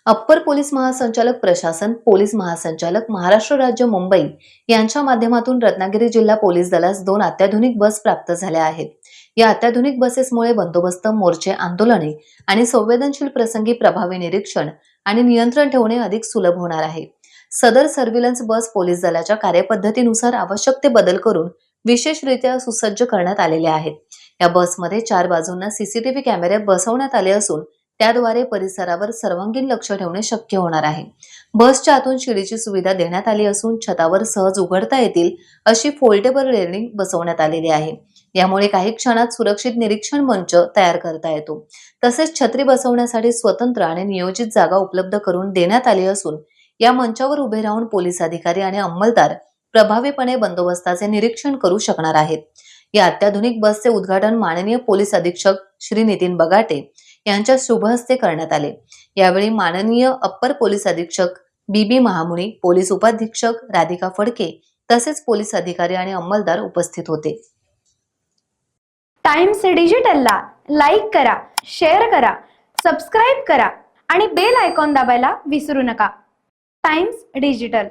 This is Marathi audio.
अप्पर पोलीस महासंचालक प्रशासन, पोलीस महासंचालक, महाराष्ट्र राज्य मुंबई यांच्या माध्यमातून रत्नागिरी जिल्हा पोलीस दलास 2 अत्याधुनिक बस प्राप्त झाल्या आहेत. या अत्याधुनिक बसेसमुळे बंदोबस्त, मोर्चे, आंदोलने आणि संवेदनशील प्रसंगी प्रभावी निरीक्षण आणि नियंत्रण ठेवणे अधिक सुलभ होणार आहे. सदर सर्व्हिलन्स बस पोलीस दलाच्या कार्यपद्धतीनुसार आवश्यक ते बदल करून विशेषरित्या सुसज्ज करण्यात आलेल्या आहेत. या बसमध्ये 4 बाजूंना सीसीटीव्ही कॅमेरे बसवण्यात आले असून त्याद्वारे परिसरावर सर्वांगीण लक्ष ठेवणे शक्य होणार आहे. बसच्या आतून शिडीची सुविधा देण्यात आली असून छतावर सहज उघडता येतील अशी फोल्डेबल रेलिंग बसवण्यात आलेली आहे. यामुळे काही क्षणात सुरक्षित निरीक्षण मंच तयार करता येतो. तसेच छत्री बसवण्यासाठी स्वतंत्र आणि नियोजित जागा उपलब्ध करून देण्यात आली असून या मंचावर उभे राहून पोलीस अधिकारी आणि अंमलदार प्रभावीपणे बंदोबस्ताचे निरीक्षण करू शकणार आहेत. या अत्याधुनिक बसचे उद्घाटन माननीय पोलीस अधीक्षक श्री नितीन बगाटे यांच्या शुभ हस्ते करण्यात आले. यावेळी माननीय अप्पर पोलीस अधीक्षक बीबी महामुनी, पोलीस उपाधीक्षक राधिका फडके तसेच पोलीस अधिकारी आणि अंमलदार उपस्थित होते. टाइम्स डिजिटलला लाईक करा, शेअर करा, सबस्क्राईब करा आणि बेल आयकॉन दाबायला विसरू नका. Times digital.